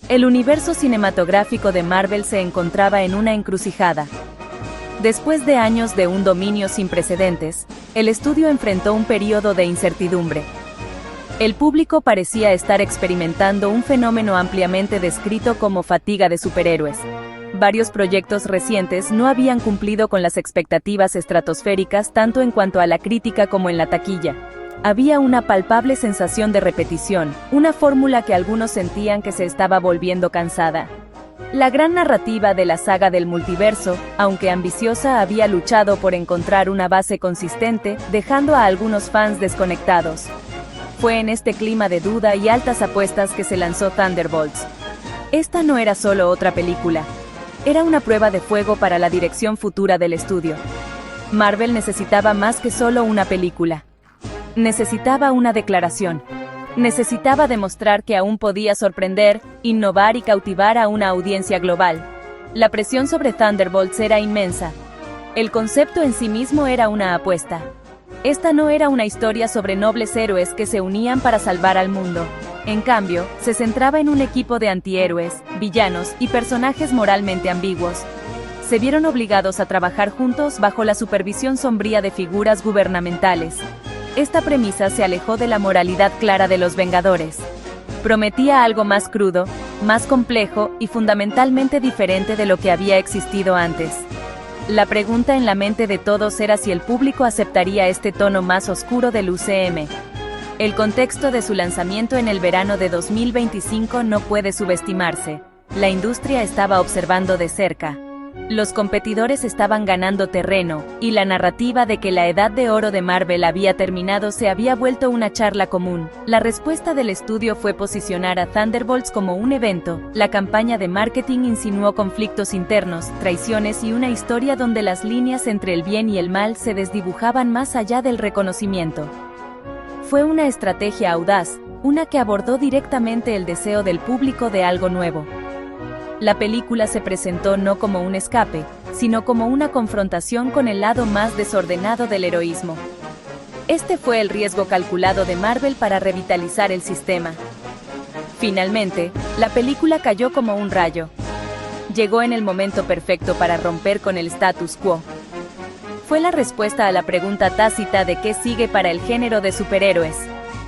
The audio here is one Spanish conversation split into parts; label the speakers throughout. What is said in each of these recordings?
Speaker 1: El universo cinematográfico de Marvel se encontraba en una encrucijada. Después de años de un dominio sin precedentes, el estudio enfrentó un período de incertidumbre. El público parecía estar experimentando un fenómeno ampliamente descrito como fatiga de superhéroes. Varios proyectos recientes no habían cumplido con las expectativas estratosféricas tanto en cuanto a la crítica como en la taquilla. Había una palpable sensación de repetición, una fórmula que algunos sentían que se estaba volviendo cansada. La gran narrativa de la saga del multiverso, aunque ambiciosa, había luchado por encontrar una base consistente, dejando a algunos fans desconectados. Fue en este clima de duda y altas apuestas que se lanzó Thunderbolts. Esta no era solo otra película. Era una prueba de fuego para la dirección futura del estudio. Marvel necesitaba más que solo una película. Necesitaba una declaración. Necesitaba demostrar que aún podía sorprender, innovar y cautivar a una audiencia global. La presión sobre Thunderbolts era inmensa. El concepto en sí mismo era una apuesta. Esta no era una historia sobre nobles héroes que se unían para salvar al mundo. En cambio, se centraba en un equipo de antihéroes, villanos y personajes moralmente ambiguos. Se vieron obligados a trabajar juntos bajo la supervisión sombría de figuras gubernamentales. Esta premisa se alejó de la moralidad clara de los Vengadores. Prometía algo más crudo, más complejo y fundamentalmente diferente de lo que había existido antes. La pregunta en la mente de todos era si el público aceptaría este tono más oscuro del UCM. El contexto de su lanzamiento en el verano de 2025 no puede subestimarse. La industria estaba observando de cerca. Los competidores estaban ganando terreno, y la narrativa de que la edad de oro de Marvel había terminado se había vuelto una charla común. La respuesta del estudio fue posicionar a Thunderbolts como un evento. La campaña de marketing insinuó conflictos internos, traiciones y una historia donde las líneas entre el bien y el mal se desdibujaban más allá del reconocimiento. Fue una estrategia audaz, una que abordó directamente el deseo del público de algo nuevo. La película se presentó no como un escape, sino como una confrontación con el lado más desordenado del heroísmo. Este fue el riesgo calculado de Marvel para revitalizar el sistema. Finalmente, la película cayó como un rayo. Llegó en el momento perfecto para romper con el status quo. Fue la respuesta a la pregunta tácita de qué sigue para el género de superhéroes.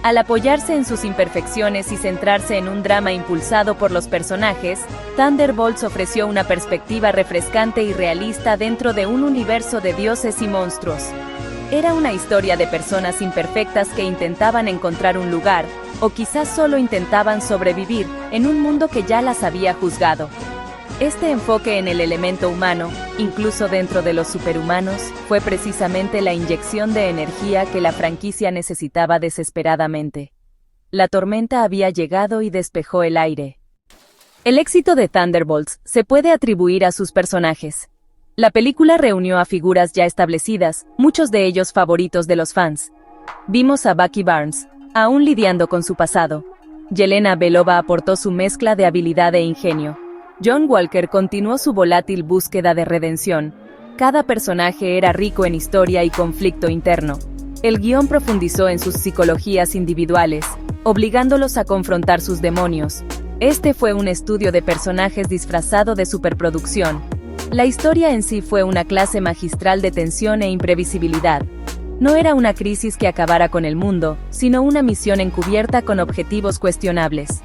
Speaker 1: Al apoyarse en sus imperfecciones y centrarse en un drama impulsado por los personajes, Thunderbolts ofreció una perspectiva refrescante y realista dentro de un universo de dioses y monstruos. Era una historia de personas imperfectas que intentaban encontrar un lugar, o quizás solo intentaban sobrevivir, en un mundo que ya las había juzgado. Este enfoque en el elemento humano, incluso dentro de los superhumanos, fue precisamente la inyección de energía que la franquicia necesitaba desesperadamente. La tormenta había llegado y despejó el aire. El éxito de Thunderbolts se puede atribuir a sus personajes. La película reunió a figuras ya establecidas, muchos de ellos favoritos de los fans. Vimos a Bucky Barnes, aún lidiando con su pasado. Yelena Belova aportó su mezcla de habilidad e ingenio. John Walker continuó su volátil búsqueda de redención. Cada personaje era rico en historia y conflicto interno. El guión profundizó en sus psicologías individuales, obligándolos a confrontar sus demonios. Este fue un estudio de personajes disfrazado de superproducción. La historia en sí fue una clase magistral de tensión e imprevisibilidad. No era una crisis que acabara con el mundo, sino una misión encubierta con objetivos cuestionables.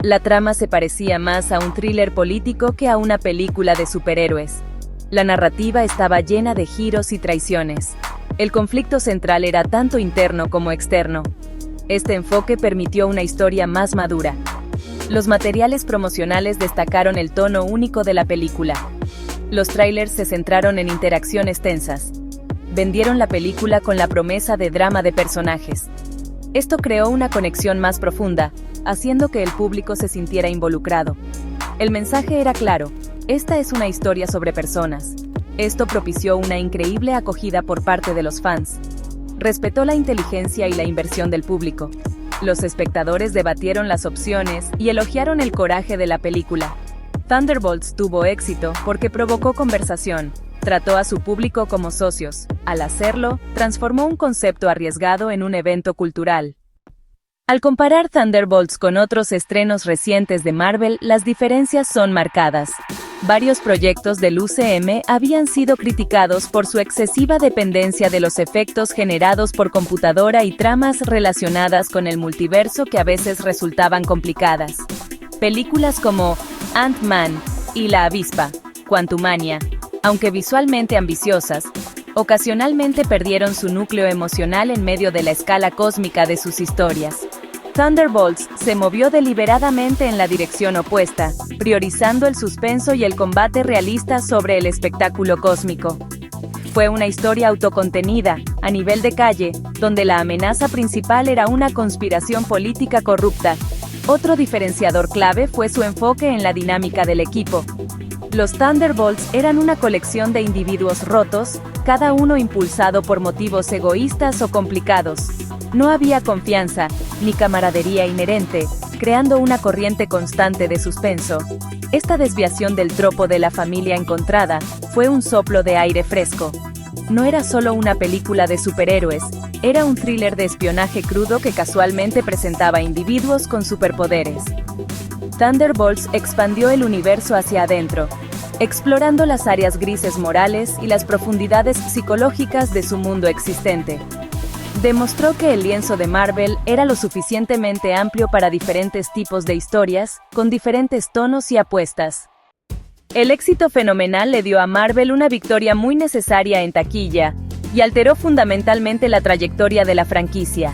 Speaker 1: La trama se parecía más a un thriller político que a una película de superhéroes. La narrativa estaba llena de giros y traiciones. El conflicto central era tanto interno como externo. Este enfoque permitió una historia más madura. Los materiales promocionales destacaron el tono único de la película. Los trailers se centraron en interacciones tensas. Vendieron la película con la promesa de drama de personajes. Esto creó una conexión más profunda, haciendo que el público se sintiera involucrado. El mensaje era claro: esta es una historia sobre personas. Esto propició una increíble acogida por parte de los fans. Respetó la inteligencia y la inversión del público. Los espectadores debatieron las opciones y elogiaron el coraje de la película. Thunderbolts tuvo éxito porque provocó conversación. Trató a su público como socios. Al hacerlo, transformó un concepto arriesgado en un evento cultural. Al comparar Thunderbolts con otros estrenos recientes de Marvel, las diferencias son marcadas. Varios proyectos del UCM habían sido criticados por su excesiva dependencia de los efectos generados por computadora y tramas relacionadas con el multiverso que a veces resultaban complicadas. Películas como Ant-Man y La Avispa, Quantumania, aunque visualmente ambiciosas, ocasionalmente perdieron su núcleo emocional en medio de la escala cósmica de sus historias. Thunderbolts se movió deliberadamente en la dirección opuesta, priorizando el suspenso y el combate realista sobre el espectáculo cósmico. Fue una historia autocontenida, a nivel de calle, donde la amenaza principal era una conspiración política corrupta. Otro diferenciador clave fue su enfoque en la dinámica del equipo. Los Thunderbolts eran una colección de individuos rotos, cada uno impulsado por motivos egoístas o complicados. No había confianza, ni camaradería inherente, creando una corriente constante de suspenso. Esta desviación del tropo de la familia encontrada fue un soplo de aire fresco. No era solo una película de superhéroes, era un thriller de espionaje crudo que casualmente presentaba individuos con superpoderes. Thunderbolts expandió el universo hacia adentro, explorando las áreas grises morales y las profundidades psicológicas de su mundo existente. Demostró que el lienzo de Marvel era lo suficientemente amplio para diferentes tipos de historias, con diferentes tonos y apuestas. El éxito fenomenal le dio a Marvel una victoria muy necesaria en taquilla, y alteró fundamentalmente la trayectoria de la franquicia.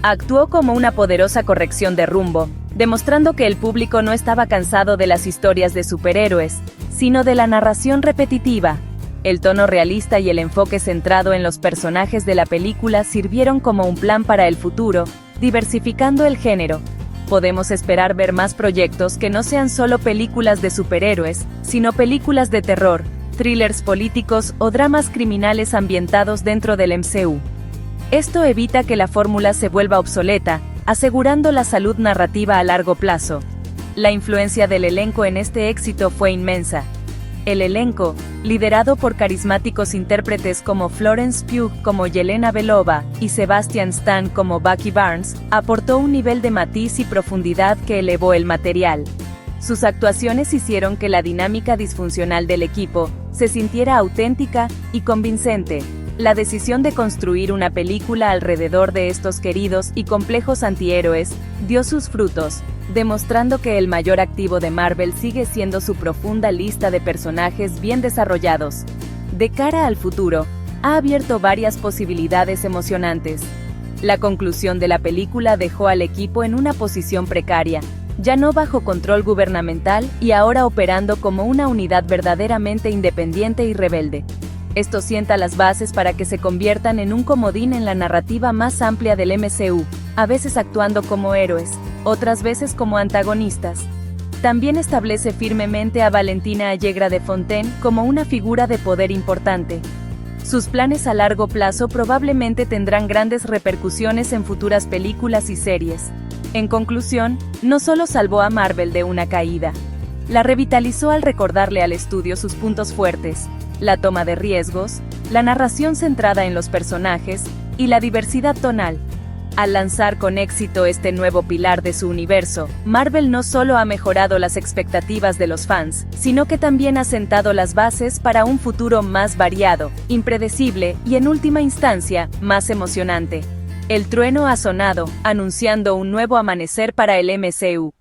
Speaker 1: Actuó como una poderosa corrección de rumbo, demostrando que el público no estaba cansado de las historias de superhéroes, sino de la narración repetitiva. El tono realista y el enfoque centrado en los personajes de la película sirvieron como un plan para el futuro, diversificando el género. Podemos esperar ver más proyectos que no sean solo películas de superhéroes, sino películas de terror, thrillers políticos o dramas criminales ambientados dentro del MCU. Esto evita que la fórmula se vuelva obsoleta, asegurando la salud narrativa a largo plazo. La influencia del elenco en este éxito fue inmensa. El elenco, liderado por carismáticos intérpretes como Florence Pugh como Yelena Belova y Sebastian Stan como Bucky Barnes, aportó un nivel de matiz y profundidad que elevó el material. Sus actuaciones hicieron que la dinámica disfuncional del equipo se sintiera auténtica y convincente. La decisión de construir una película alrededor de estos queridos y complejos antihéroes dio sus frutos, demostrando que el mayor activo de Marvel sigue siendo su profunda lista de personajes bien desarrollados. De cara al futuro, ha abierto varias posibilidades emocionantes. La conclusión de la película dejó al equipo en una posición precaria, ya no bajo control gubernamental y ahora operando como una unidad verdaderamente independiente y rebelde. Esto sienta las bases para que se conviertan en un comodín en la narrativa más amplia del MCU, a veces actuando como héroes, otras veces como antagonistas. También establece firmemente a Valentina Allegra de Fontaine como una figura de poder importante. Sus planes a largo plazo probablemente tendrán grandes repercusiones en futuras películas y series. En conclusión, no solo salvó a Marvel de una caída, la revitalizó al recordarle al estudio sus puntos fuertes: la toma de riesgos, la narración centrada en los personajes y la diversidad tonal. Al lanzar con éxito este nuevo pilar de su universo, Marvel no solo ha mejorado las expectativas de los fans, sino que también ha sentado las bases para un futuro más variado, impredecible y en última instancia, más emocionante. El trueno ha sonado, anunciando un nuevo amanecer para el MCU.